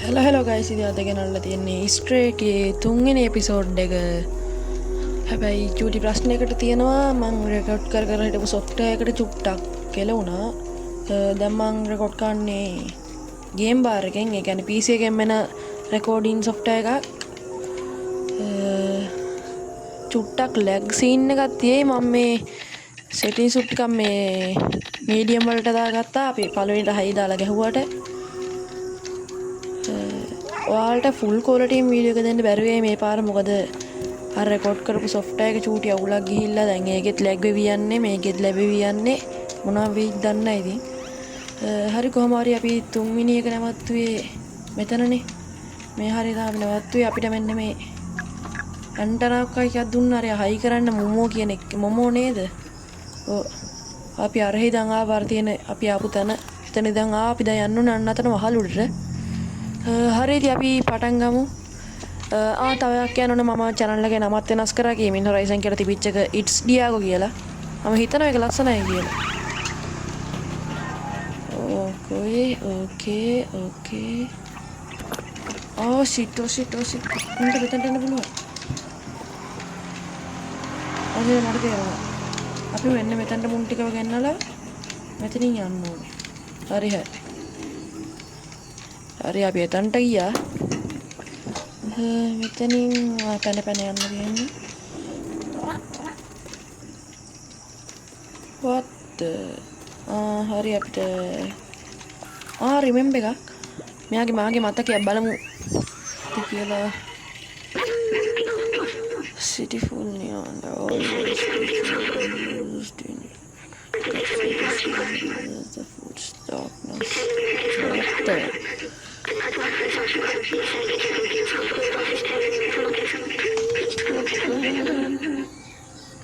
hello guys ඉතින් අද ගෙනල්ලා තියෙන්නේ ස්ට්‍රේ එකේ තුන්වෙනි එපිසෝඩ් එක. හැබැයි චූටි ප්‍රශ්නයකට තියෙනවා මම රෙකෝඩ් කර හිටපු software එකට චුට්ටක් කෙලුණා. දැන් මම රෙකෝඩ් කරන්නේ ගේම් බාර් එකෙන්. ඒ කියන්නේ PC එකෙන් එන රෙකෝඩින් software එකක්. චුට්ටක් lag scene එකක් තියෙයි. මම මේ settings උත් එකක් මේ medium වලට දාගත්තා. අපි පළවෙනිට high දාලා ගැහුවට ඔයාලට ෆුල් ක්වොලිටි වීඩියෝ එක දෙන්න බැරි වෙයි මේ පාර. මොකද අර රෙකෝඩ් කරපු software එක චූටි අවුලක් ගිහිල්ලා දැන් ඒකෙත් lag වෙවි යන්නේ මේකෙත් ලැබෙවි යන්නේ මොනවා වෙයිද දන්නේ නැහැ ඉතින්. හරි කොහොම හරි අපි තුන්වෙනි එක නවත්තුවේ මෙතනනේ. මේ හරිය තාම නවත්තුවේ අපිට මෙන්න මේ ඇන්ටනාවක් එකක් දුන්නා. අර හයි කරන්න මොමෝ කියන එක මොමෝ නේද? ඔව් අපි අරහි දැන් ආවර තියෙන අපි ආපු තැන එතන දැන් අපි දැන් යන්න ඕන අතන වහලුඩට. හරි ඉතින් අපි පටන් ගමු. තව එකක් කියන්න ඕනේ මම channel එකේ නමත් වෙනස් කරා ගේමින් හොරයිසන් කියලා තිබිච්ච එක it's Diago කියලා. මම හිතනවා ඒක ලස්සනයි කියලා. ඕකේ. Oh shit. මට මෙතනට එන්න පුළුවන්. අද මට තේරෙනවා. අපි වෙන්නේ මෙතනට මුන් ටිකව ගෙන්නලා මෙතනින් යන්න ඕනේ. හරි. හරි අපි එතනට ගියා. මෙතනින් පැන යන්න තියෙන්නේ. what හරි අපිට රිමෙම්බර් එකක් මාගේ මතකයක් බලමු කියලා. city full neon always used in the food darkness.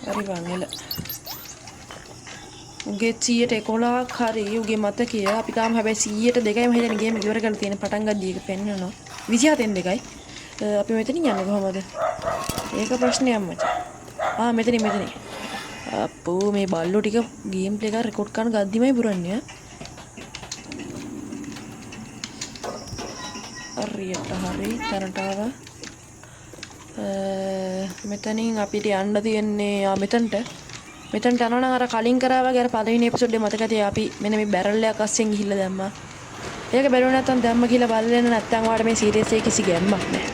හරි වංගල උගේ 111ක් හරි උගේ මතකය අපි තාම හැබැයි 102යිම හිතන ගේම් එක ඉවර කරලා තියෙන පටන් ගද්දී එක පෙන්නනවා 27 2යි. අපි මෙතනින් යන්නේ කොහමද? ඒක ප්‍රශ්නයක් මචං. මෙතනින් අපෝ මේ බල්ලෝ ටික ගේම් ප්ලේ එක රෙකෝඩ් කරන ගද්දිමයි පුරන්නේ. හරියට හරි තැනට ආවා. මෙතනින් අපිට යන්න තියෙන්නේ මෙතනට යනවා නම් අර කලින් කරා වගේ අර පළවෙනි එපිසෝඩ් එක මතකද අපි මෙන්න මේ බැරල් එකක් අස්සෙන් ගිහිල්ලා දැම්මා. ඒක බැලුවේ නැත්නම් දැම්ම කියලා බලන්න නැත්නම් ඔයාලට මේ සීරියස් එකේ කිසි ගැම්මක් නැහැ.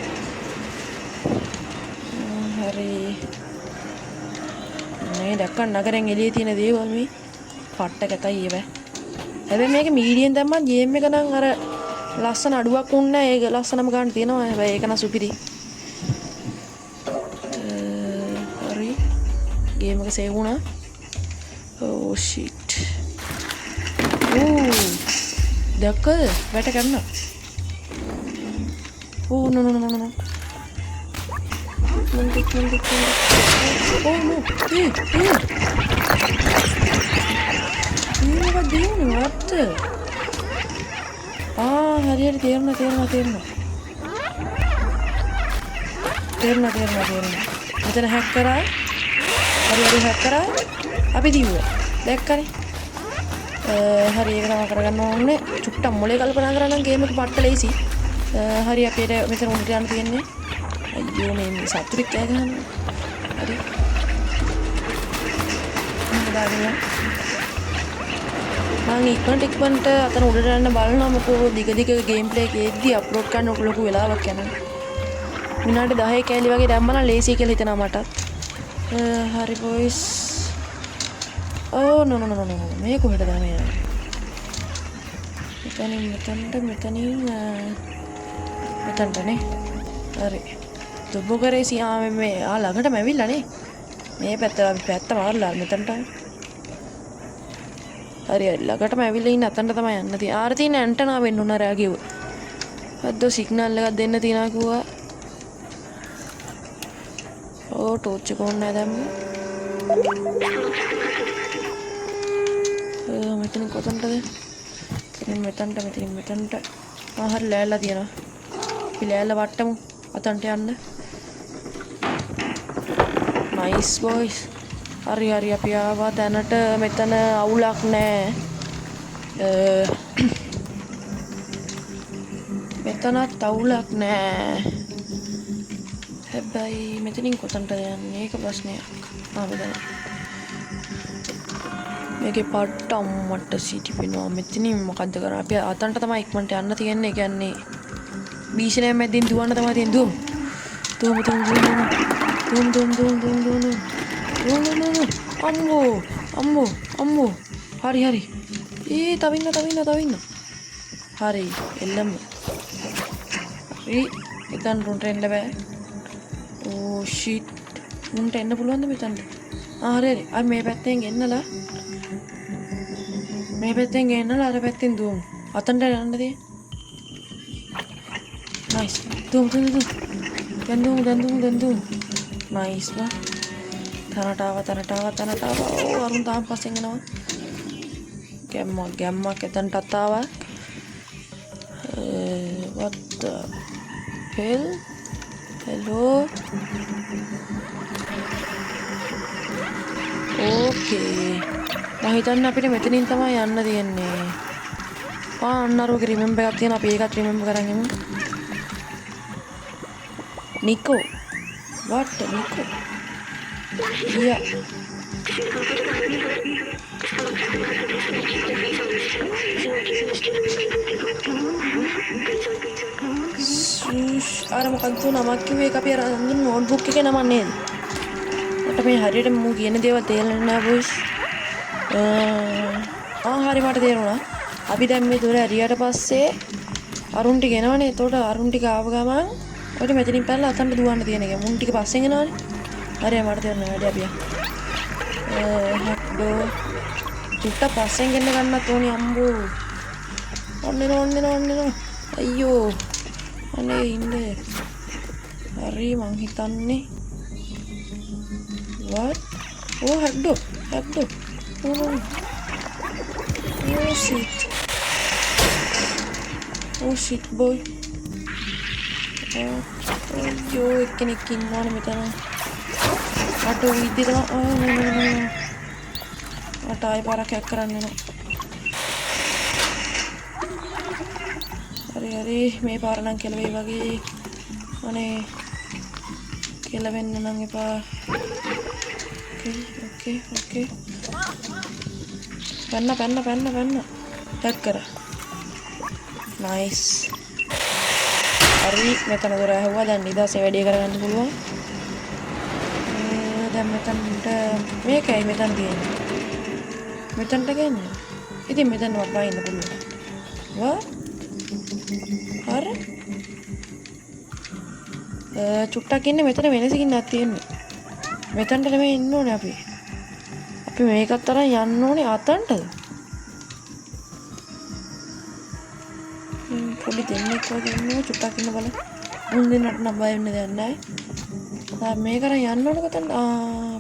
හරි මේ දැක්කන් නගරෙන් එළියේ තියෙන දේවල් මේ පට්ට කතයි ඒව. හැබැයි මේක මීඩියම් දැම්මම ගේම් එක නම් අර ලස්සන අඩුවක් වුණා. ඒක ලස්සනම ගන්න තියෙනවා. හැබැයි ඒක නම් සුපිරි. හරි ගේම් එක සේව් වුණා. oh shit. දැක්කද වැට කරනවා. no oh no what doing what හරියට තේරුණා. මෙතන හැක් කරා. හරි හැක් කරා. අපි දිව්වා. දැක්කනේ. හරි ඒක තමයි කරගන්න ඕනේ. චුට්ටක් මොලේ කල්පනා කරා නම් ගේම් එක පට්ට ලේසි. හරි අපිට මෙතන උඩට යන්න තියෙන්නේ. අයියෝ මේ සතුටුක් කෑ ගහනවා. හරි. මම ඉක්මනට අතන උඩට යන්න බලනවා. මොකෝ දිග ගේම් ප්ලේ එකේදී අප්ලෝඩ් කරන්න ලොකු වෙලාවක් යනවා. විනාඩි 10 කෑලි වගේ දැම්මම ලේසි කියලා හිතනවා මට. හරි බොයිස්. no මේ කොහෙටද මේ මෙතනටනේ. හරි දුබ්බෝ කරේ සියා මේ ළඟටම ඇවිල්ලා නේ. මේ පැත්ත මාරලා මෙතනට. හරි ළඟටම ඇවිල්ලා ඉන්න අතනට තමයි යන්න තියෙන්නේ. ආර තියෙන ඇන්ටනා වෙන්න උන රෑ කිව්වා. අද්දෝ සිග්නල් එකක් දෙන්න තියනවා කිව්වා. ටෝච් එක ඕනේ දැම්ම. මෙතන කොතනටද? මෙතනට. හරි ලෑල්ලා තියෙනවා. අපි ලෑල්ල වට්ටමු අතන්ට යන්න. nice boys. හරි අපි ආවා දැනට. මෙතන අවුලක් නැහැ. මෙතනත් අවුලක් නෑ. හැබැයි මෙතනින් කොතනටද යන්නේ? ඒක ප්‍රශ්නයක්. මෙතන. මේකේ පට්ට අම්මට සිටි වෙනවා. මෙතනින් මොකද්ද කරන්නේ? අපි අතන්ට තමයි ඉක්මනට යන්න තියෙන්නේ. ඒ කියන්නේ බීෂණයක් මැදින් දුවන්න තමයි තියෙන්නේ. අම්මෝ. හරි. තව ඉන්න. හරි. එල්ලම. හරි. එතන රුන්ට එන්න බෑ. ඕ ෂිට්. රුන්ට එන්න පුළුවන්ද මෙතනට? හරි. අපි මේ පැත්තෙන් ගෙන්නලා අර පැත්තෙන් දුවමු. අතන්ට යන්න තියෙන්නේ. නයිස්. දුවමු. දැන් දුවමු. නයිස් බා. තනට ආවා. ඕ අරුන් තාම පස්සෙන් එනවා. ගැම්මක් එතනටත් ආවා. what the hell? hello. okay. මම හිතන්නේ අපිට මෙතනින් තමයි යන්න තියෙන්නේ. අන්න අර ඔගේ රිමෙම්බර් එකක් තියෙනවා. අපි ඒකත් රිමෙම්බර් කරන් යමු. නිකෝ. what නිකෝ? yeah. අර මොකක්ද නමක් කිව්වේ? ඒක අපි අර නෝට්බුක් එකේ නමක් නේද? මට මේ හරියට මම කියන දේවල් තේරෙන්නේ නැහැ බොයිස්. හරි මට තේරුණා. අපි දැන් මේ දොර ඇරියට පස්සේ අරුන් ටික එනවනේ. එතකොට අරුන් ටික ආව ගමන් ඔයාලට මෙතනින් පැනලා අතන්ට දුවන්න තියෙන එක. මුන් ටික පස්සෙන් එනවනේ. හරි මට තේරුණා. වැඩි අපි හක්ඩෝ චුට්ට පස්සෙන් ගෙන්න ගන්නත් ඕනේ අම්බෝ. ඔන්න අයියෝ. අනේ ඉන්නේ. හරි මං හිතන්නේ. what? O හක්ඩෝ. Oh shit boy. අයියෝ එක්කෙනෙක් ඉන්නවනේ මෙතන. අට විදිහට මට ආයෙ පාරක් හැක් කරන්න වෙනවා. හරි මේ පාර නම් කෙලවෙයි වගේ. අනේ කෙලවෙන්න නම් එපා. ඕකේ. පැන්න. හැක් කරා. නයිස්. හරි මෙතන දොර ඇහුවා. දැන් නිදාසේ වැඩේ කරගන්න පුළුවන්. දැන් මෙතනට මේකයි මෙතන තියෙන්නේ. මෙතනට ගන්නේ. ඉතින් මෙතන මම ඉන්න පුළුවන්. හරි. චුට්ටක් ඉන්නේ මෙතන වෙනසකින් නැත් තියෙන්නේ. මෙතනට නෙමෙයි ඉන්න ඕනේ අපි. අපි මේකත් තරම් යන්න ඕනේ අතන්ටද? පොඩි දෙන්නෙක් වගේ ඉන්නවා. චුට්ටක් ඉන්න බලන්න. මුන් දෙන්නට නම් බය වෙන්න දෙයක් නැහැ. මේ කරන් යන්න ඕන කොතනද?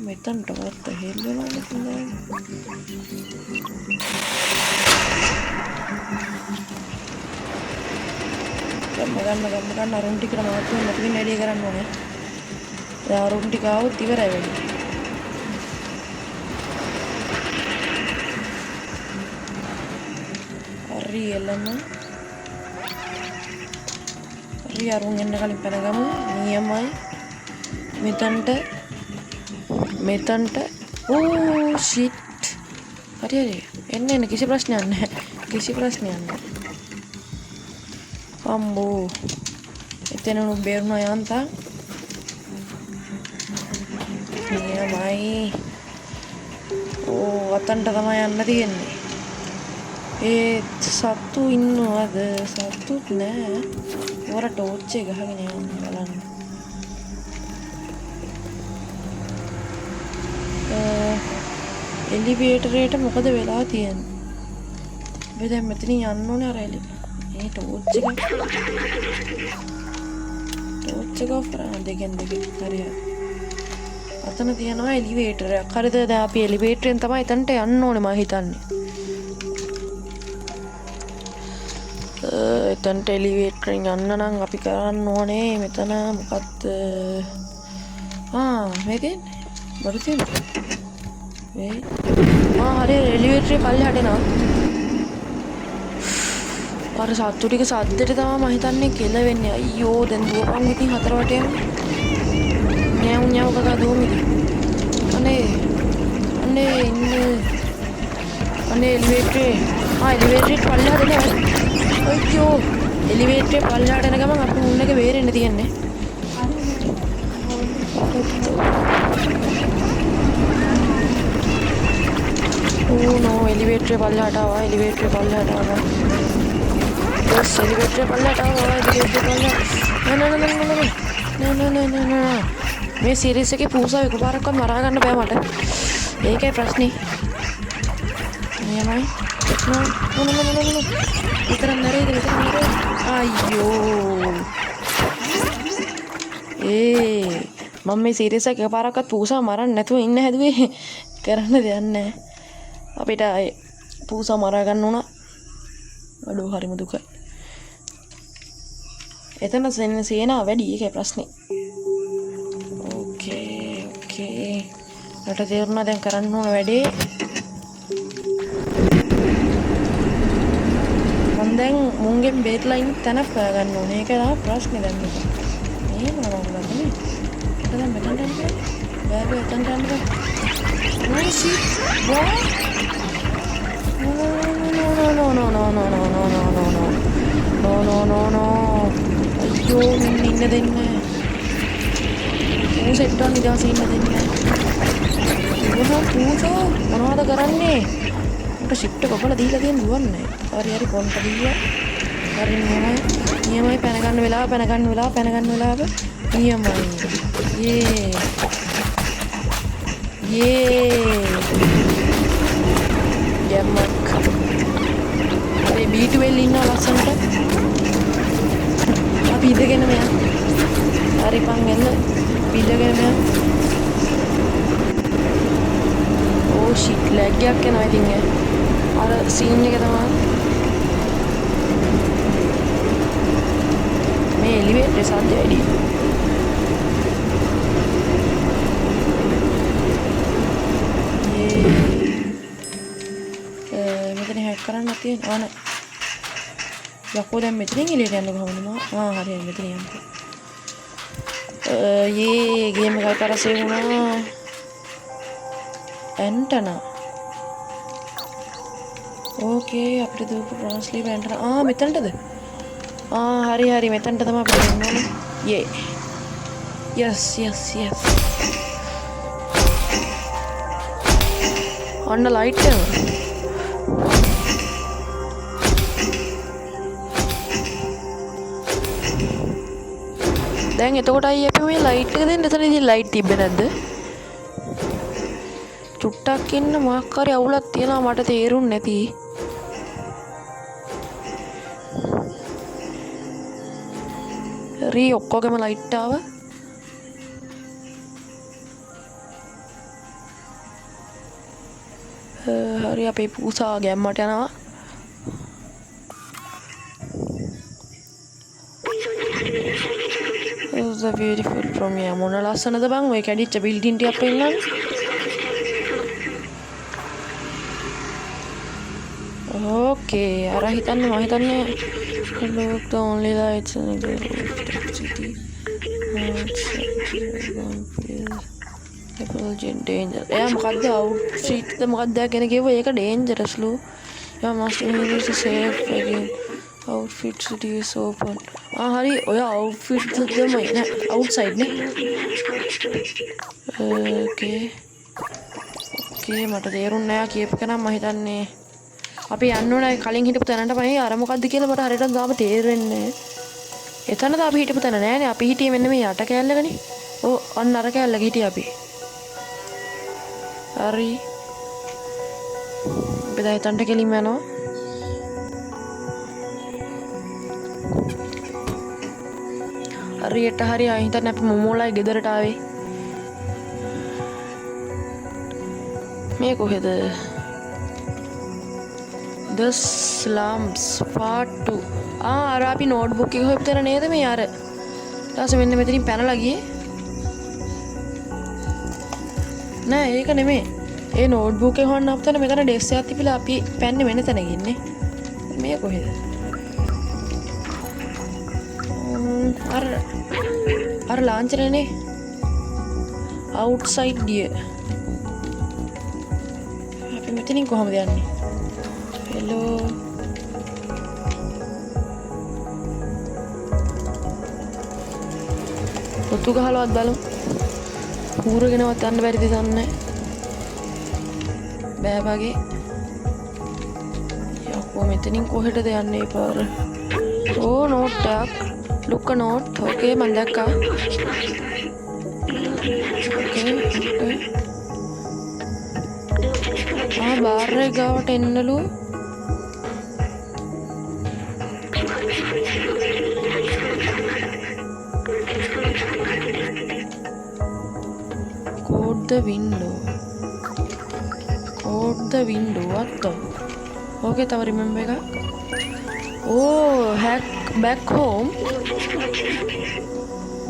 මෙතනට වත් හෙල් වෙනවා නේද? ගන්න අරුන් ටිකට මාත් මෙතනින් වැඩි කරන්න ඕනේ. දැන් අරුන් ටික ආවොත් ඉවරයි වෙන්නේ. හරි එළම. හරි අරුන් එන්න කලින් පැනගමු. නියමයි. මෙතනට ඕ ෂිට්. හරි එන්න කිසි ප්‍රශ්නයක් නැහැ. අම්බෝ එතන උණු බේරුණා යන්තම්. නියමයි. ඕ අතන්ට තමයි යන්න තියෙන්නේ. සත්තු ඉන්නවද? සත්තුත් නෑ. වර ටෝච් එක ගහගෙන යන්න බලන්න. එලිවේටරේට මොකද වෙලා තියෙන්නේ? අපි දැන් මෙතනින් යන්න ඕනේ අර මේ ටෝච් එක ඔෆ් කරා දෙකෙන් හරි. අතන තියෙනවා එලිවේටරයක්. හරිද? දැන් අපි එලිවේටරෙන් තමයි එතනට යන්න ඕනේ මම හිතන්නේ. එතනට එලිවේටරෙන් යන්න නම් අපි කරන්න ඕනේ මෙතන මොකක්ද? මේකෙන් බඩු තියෙනවා. හරි එලිවේටරේ පල්ලෙහාට එනවා. අර සත්තු ටික සද්දෙට තමයි මම හිතන්නේ කෙල වෙන්නේ. අයියෝ දැන් දුවපන් ඉතින් හතර වටේම. න්යාව් න්යාව් කකා දුවමු ඉතින්. අනේ ඉන්නේ. අනේ එලිවේටරේ. එලිවේටරේ පල්ලෙහාට එනවා. අයියෝ එලිවේටරේ පල්ලෙහාට එන ගමන් අපේ මුන් එක බේරෙන්න තියන්නේ. Oh no, elevator පල්ලෙහාට ආවා. elevator පල්ලෙහාට ආවා. yes elevator පල්ලෙහාට ආවා. elevator පල්ලෙහාට. no. මේ සීරීස් එකේ පූසා එකපාරක්වත් මරා ගන්න බෑ මට. ඒකයි ප්‍රශ්නේ. නියමයි. no. විතරක් නරේද අයියෝ. මම මේ සීරීස් එක එකපාරක්වත් පූසා මරන්න නැතුව ඉන්න හැදුවේ. කරන්න දෙයක් නැහැ. අපිට පූසා මරා ගන්න උනා. අඩෝ හරිම දුකයි. එතන සේනාව වැඩි ඒකයි ප්‍රශ්නේ. ඕකේ. රට තේරුණා දැන් කරන්න ඕන වැඩේ. මම දැන් මුන්ගෙන් බේට්ලයින් තැනක් හොයාගන්න ඕනේ. ඒක තමයි ප්‍රශ්නේ දැන් මෙතන. මේ මොනවද කරන්නේ? එතන මෙතන බෑ එතන යන්න බෑ. No shit. What? No. අයියෝ මෙන්න ඉන්න දෙන්නේ. ඌ සෙට් ඔන් ඉඳන් ඉන්න දෙන්නේ. ඌසෝ මොනවද කරන්නේ? උන්ට ෂිෆ්ට් කොපල දීලා තියෙන දුවන්නේ. හරි පොන්ට දීලා. හරි නියමයි පැන ගන්න වෙලාව. නියමයි. යේ ගැම්මක්. අපේ B12 ඉන්නවා ලස්සනට. අපි ඉඳගෙන මෙයා. හරි පන් එන්න. ඉඳගෙන මෙයා. ඕ ෂිට් ලැග් එකක් එනවා ඉතින් අර සීන් එක තමයි. මේ එලිවේටරේ සද්ද වැඩි. මෙතන හැක් කරන්න තියෙනවා නේ. යකෝ දැන් මෙතනින් එළියට යන්න කොහොමද මම? හරි මෙතන යන්න. ගේම් එක කරා සේව් වුණා. ඇන්ටනා. ඕකේ අපිට දුක ට්‍රාන්ස්ලේට් ඇන්ටනා. මෙතනටද? හරි මෙතනට තමයි අපිට එන්න ඕනේ. yes. ඔන්න ලයිට් එක. දැන් එතකොට අයියේ අපි මේ ලයිට් එක දෙන්න එතන ඉතින් ලයිට් තිබ්බේ නැද්ද? චුට්ටක් ඉන්න මොකක් හරි අවුලක් තියෙනවා මට තේරුන්නේ නැති. හරි ඔක්කොගේම ලයිට් ආවා. හරි අපේ පූසා ගැම්මට යනවා. It was a beautiful from here. මොන ලස්සනද බං ඔය කැඩිච්ච බිල්ඩින් ටික අපේ ඉන්නන්නේ. ඕකේ අර හිතන්නේ මම හිතන්නේ look the only lights in the city. Danger. එයා මොකද්ද outfit ද මොකක්ද ගැන කිව්ව ඒක dangerous ලු. එයා must be safe again. outfit city is open. හරි ඔය outfit තමයි නේ outside නේ. ඕකේ මට තේරුන්නේ නැහැ කියපු කෙනා මම හිතන්නේ අපි යන්න ඕනේ කලින් හිටපු තැනට පහේ අර මොකද්ද කියලා මට හරියට තාම තේරෙන්නේ නැහැ. එතනද අපි හිටපු තැන නෑනේ. අපි හිටියේ මෙන්න මේ යට කෑල්ලකනේ. අන්න අර කෑල්ලක හිටියේ අපි. හරි. අපි දැන් එතනට කෙලින්ම යනවා. හරියට හරි ආයෙ හිතන්න අපි මොමෝලයි ගෙදරට ආවේ. මේ කොහෙද? The slums part 2. අර අපි නෝට්බුක් එක හොයපු තැන නේද මේ අර. ඊට පස්සේ මෙන්න මෙතනින් පැනලා ගියේ. නෑ ඒක නෙමෙයි. ඒ නෝට්බුක් එක හොයන්න අපතන මෙතන ඩෙස්ක් එකක් තිබිලා අපි පැන්නේ වෙන තැනක ඉන්නේ. මේ කොහෙද? අර ලාංඡනනේ outside dear. අපි මෙතනින් කොහමද යන්නේ? hello. පොතු ගහලවත් බලමු. ඌරගෙනවත් යන්න බැරිද දන්නේ බෑ වගේ. යකෝ මෙතනින් කොහෙටද යන්නේ පාර? ඕ නෝට් එකක්. look a note. okay මම දැක්කා. okay. බාර් එක ගාවට එන්නලු. code the window what the okay තව remember එක hack back home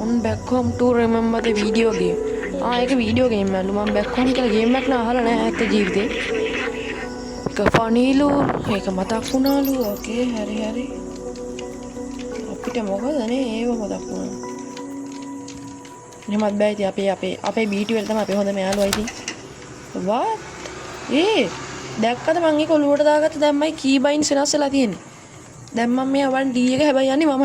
on back home to remember the video game ඒක video game එකලු මම back home කියලා game එකක් නා අහලා නැහැ ඇත්ත ජීවිතේ ඒක ෆනීලු ඒක මතක් වුණාලු okay හරි අපිට මොකදනේ ඒව මතක් වුණා එහෙමත් බෑ ඉතින් අපේ BT වල තමයි අපේ හොඳම යාළුවා ඉතින් what දැක්කද මං ඒක ඔලුවට දාගත්ත දැම්මයි කීබයින්ස් වෙනස් වෙලා තියෙන්නේ දැන් මම මේ 1D එක හැබැයි යන්නේ මම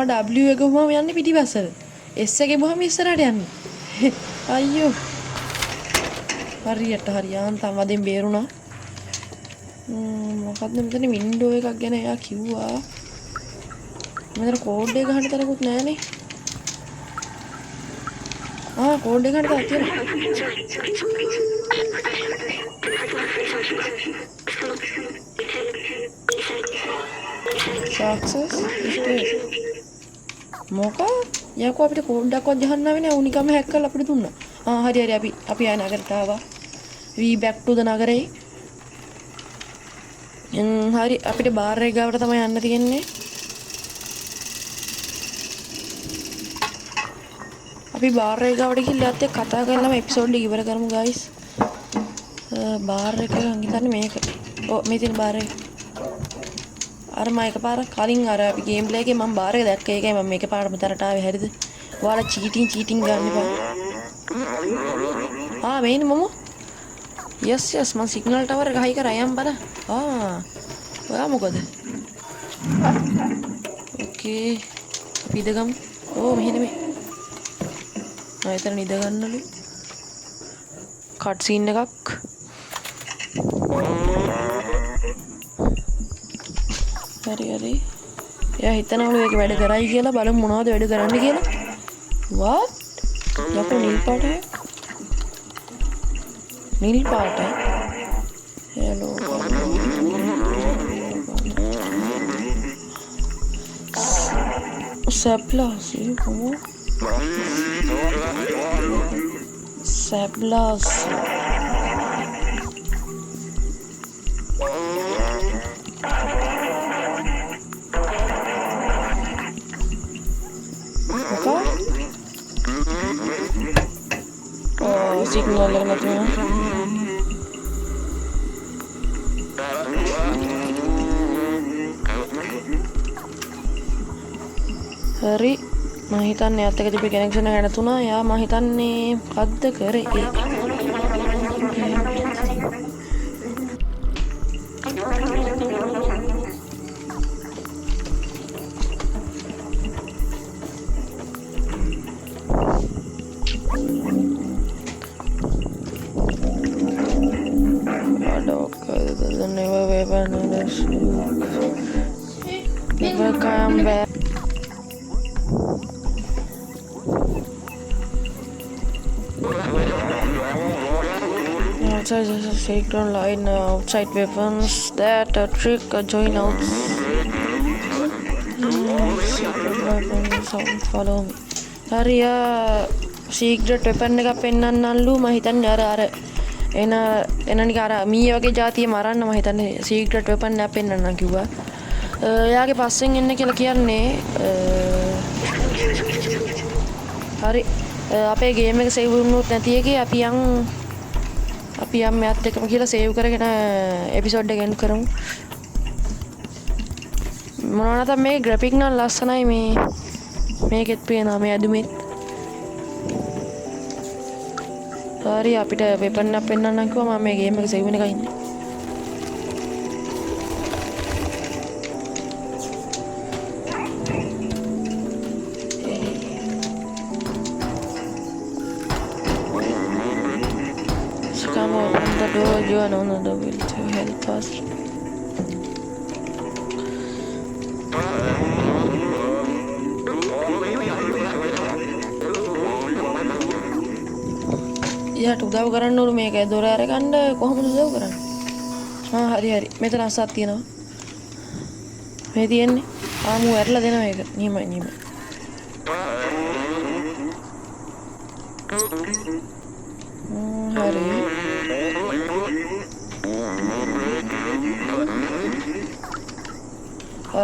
W එක වුණාම යන්නේ පිටිපස්සට S එකේ වුණාම ඉස්සරහට යන්නේ අයියෝ හරියට යාන්තම් වදින් බේරුණා මොකක්ද මෙතන වින්ඩෝ එකක් ගැන එයා කිව්වා මෙතන කෝඩ් එක ගහන්න තරකුත් නැහනේ කෝඩ් එක ගන්න තාක් තියෙනවා success stage මොකක් යකෝ අපිට කෝඩ් එකක්වත් ගහන්න ආවේ නෑ උනිකම හැක් කරලා අපිට දුන්නා හරි අපි ආය නගරට ආවා we back to the නගරේ හරි අපිට බාර් එක ගාවට තමයි යන්න තියෙන්නේ අපි බාර් එක ගාවට ගිහලා ඇත්තේ කතා කරලාම එපිසෝඩ් එක ඉවර කරමු guys බාර් එක හිතන්නේ මේක මේ තියෙන බාර් එක අර මම එකපාරක් කලින් අර අපි ගේම් ප්ලේ එකේ මම බාර් එක දැක්ක ඒකයි මම මේක පාරට මෙතනට ආවේ හරිද ඔයාලා චීටිං ගන්න එපා මේනේ මම yes මම සිග්නල් ටවර් එක හයි කරා යම් බල ඔයා මොකද okay අපි ඉදගමු මෙහෙ නෙමෙයි එතන ඉඳ ගන්නලු කට් සීන් එකක් හරි එයා හිතනවලු ඒක වැඩ කරයි කියලා බලමු මොනවද වැඩ කරන්න කියලා what යකෝ නිල් පාට hello Sablas como Sablas signal lagi nanti hari mah hitanne අත් එක තිබි කනෙක්ෂන් එක නැතුණා යා මම හිතන්නේ මොකද්ද කරේ never come back. Outside is a shakedown line. Outside weapons that trick join out. Secret weapons follow me. Hariya secret weapon එක පෙන්නන්නලු මම හිතන්නේ අර එන නික අර මී වගේ જાතිය මරන්න මම හිතන්නේ සීක්‍රට් වෙපන් එකක් පෙන්නන්න කිව්වා. එයාගේ පස්සෙන් එන්න කියලා කියන්නේ හරි අපේ ගේම් එක සේව් වුණොත් නැති එකේ අපි යම් මෙයාත් එක්කම කියලා සේව් කරගෙන එපිසෝඩ් එක එන්ඩ් කරමු. මොනවා නැත්නම් මේ ග්‍රැෆික් නම් ලස්සනයි මේකෙත් පේනවා මේ ඇදුමෙත්. හරි අපිට වෙපන් එකක් පෙන්නන්නම් කිව්වා මම මේ ගේම් එක සේව් වෙන එක ඉන්නේ. Come open the door, you are on the door to help us. යාට උදව් කරන්න ඕන මේක දොර අරගන්න කොහොමද උදව් කරන්නේ? හරි මෙතන අස්සක් තියෙනවා. මේ තියෙන්නේ ආමු ඇරලා දෙනවා මේක. නියමයි.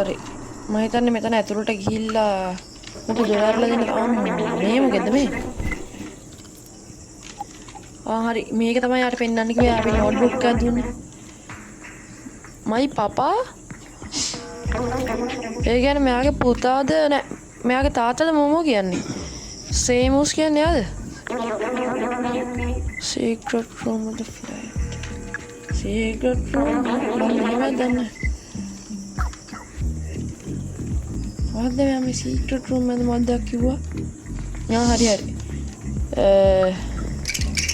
හරි. මම හිතන්නේ මෙතන ඇතුළට ගිහිල්ලා මට දොර අරලා දෙන්න මේ මොකෙද්ද මේ? හරි මේක තමයි යාට පෙන්නන්න කිව්වේ අපි නෝට්බුක් එකක් දුන්නේ. මයි පපා? ඒ කියන්නේ මෙයාගේ පුතාද නෑ මෙයාගේ තාත්තද මොමෝ කියන්නේ? සේමුස් කියන්නේ යාද? Secret room of the flight. Secret room. මොනවද දන්නේ? මොකද්ද මේ secret room එකද මොකක්ද කිව්වා? හරි.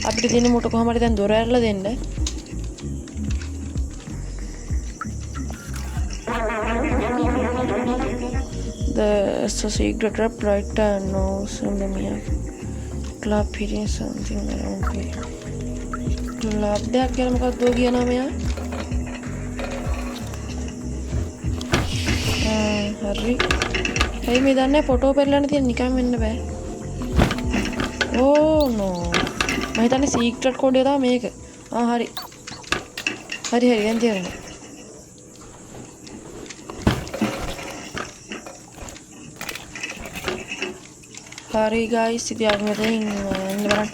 අපිට තියෙන මුට කොහම හරි දැන් දොර ඇරලා දෙන්න. The secret trap right nose on the mirror. Club hitting something around here. Club දෙයක් ගැන මොකක්ද කියනවා මෙයා? හරි. ඇයි මේ දන්නේ ෆොටෝ පෙරලන්න තියෙන නිකන් වෙන්න බෑ. ඕ නෝ. මම හිතන්නේ සීක්‍රට් කෝඩ් එක තමයි මේක. හරි. දැන් තේරෙනවා. හරි guys ඉතින් අපි මෙතනින් ඉන්න බලන්න.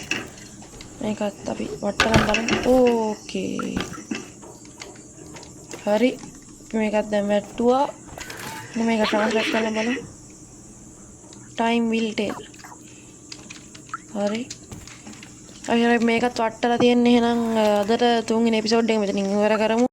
මේකත් අපි වට්ටලන් බලමු. ඕකේ. හරි. මේකත් දැන් වැට්ටුවා. මේක ට්‍රාන්ස්ලේට් කරලා බලමු. time will tell. හරි. අපි මේකත් වට්ටලා තියෙන්නේ එහෙනම් අදට 3 වෙනි එපිසෝඩ් එක මෙතනින් ඉවර කරමු.